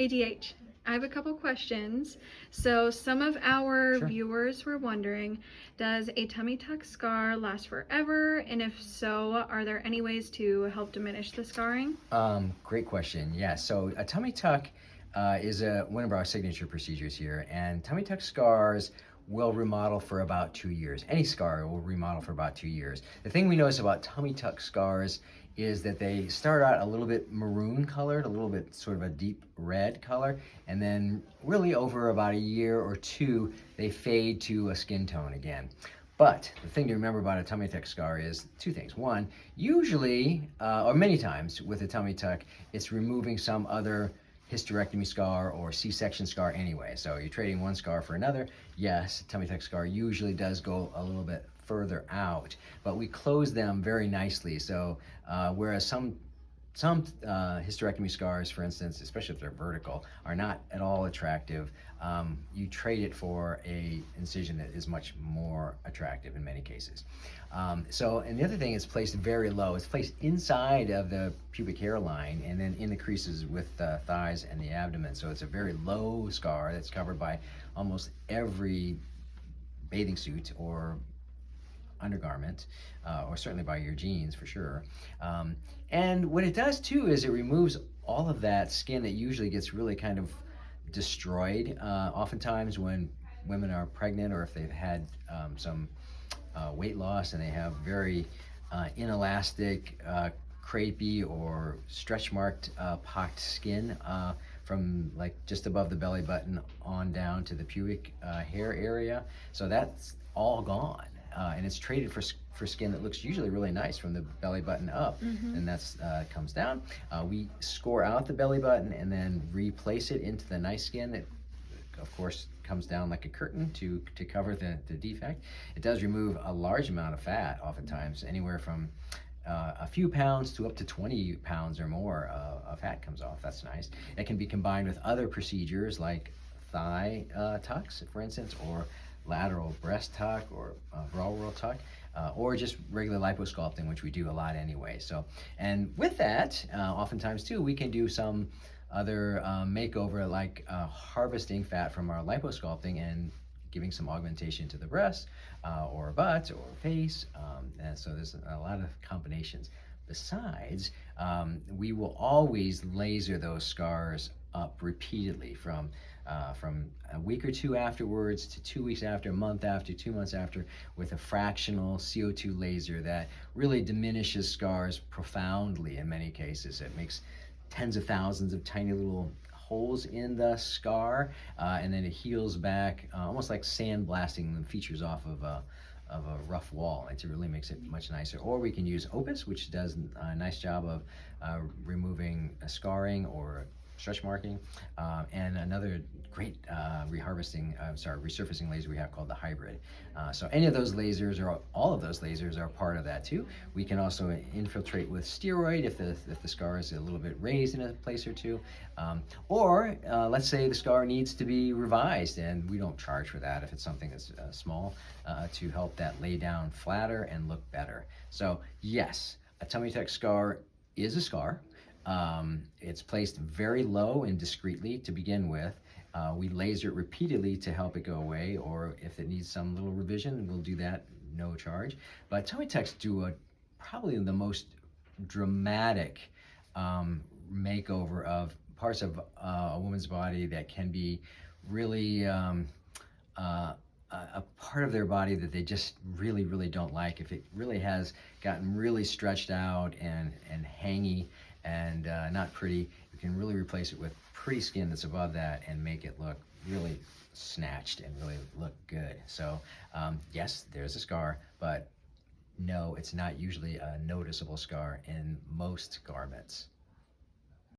Hey DH, I have a couple questions. So, some of our Sure. viewers were wondering, does a tummy tuck scar last forever? And if so, are there any ways to help diminish the scarring? Great question. Yeah, so a tummy tuck is one of our signature procedures here, and tummy tuck scars will remodel for about 2 years. Any scar will remodel for about 2 years. The thing we notice about tummy tuck scars is that they start out a little bit maroon colored, a little bit sort of a deep red color, and then really over about a year or two, they fade to a skin tone again. But the thing to remember about a tummy tuck scar is two things. One, usually, or many times with a tummy tuck, it's removing some other hysterectomy scar or C-section scar anyway. So you're trading one scar for another. Yes, tummy tuck scar usually does go a little bit further out, but we close them very nicely. So whereas some hysterectomy scars, for instance, especially if they're vertical, are not at all attractive. You trade it for a incision that is much more attractive in many cases. And the other thing is placed very low. It's placed inside of the pubic hairline and then in the creases with the thighs and the abdomen. So it's a very low scar that's covered by almost every bathing suit or undergarment, or certainly by your jeans for sure. And what it does too is it removes all of that skin that usually gets really kind of destroyed. Oftentimes, when women are pregnant or if they've had some weight loss and they have very inelastic, crepey, or stretch marked, pocked skin from like just above the belly button on down to the pubic hair area. So that's all gone. And it's traded for skin that looks usually really nice from the belly button up, and that's comes down. We score out the belly button and then replace it into the nice skin that, of course, comes down like a curtain to cover the defect. It does remove a large amount of fat, oftentimes anywhere from a few pounds to up to 20 pounds or more of fat comes off. That's nice. It can be combined with other procedures like thigh tucks, for instance, or lateral breast tuck or bra roll tuck, or just regular liposculpting, which we do a lot anyway. So, and with that, oftentimes too, we can do some other makeover like harvesting fat from our liposculpting and giving some augmentation to the breast or butt or face. And so there's a lot of combinations. Besides, we will always laser those scars up repeatedly from a week or two afterwards to 2 weeks after, a month after, 2 months after, with a fractional CO2 laser that really diminishes scars profoundly in many cases. It makes tens of thousands of tiny little holes in the scar, and then it heals back almost like sandblasting the features off of a rough wall. It really makes it much nicer. Or we can use Opus, which does a nice job of removing scarring or stretch marking, and another great resurfacing laser we have called the Hybrid. So any of those lasers or all of those lasers are part of that too. We can also infiltrate with steroid if the scar is a little bit raised in a place or two. Or let's say the scar needs to be revised, and we don't charge for that if it's something that's small, to help that lay down flatter and look better. So yes, a tummy tuck scar is a scar. It's placed very low and discreetly to begin with. We laser it repeatedly to help it go away, or if it needs some little revision, we'll do that, no charge. But tummy tucks do probably the most dramatic makeover of parts of a woman's body that can be really a part of their body that they just really, really don't like. If it really has gotten really stretched out and hangy and not pretty, you can really replace it with pretty skin that's above that and make it look really snatched and really look good. So yes, there's a scar, but no, it's not usually a noticeable scar in most garments.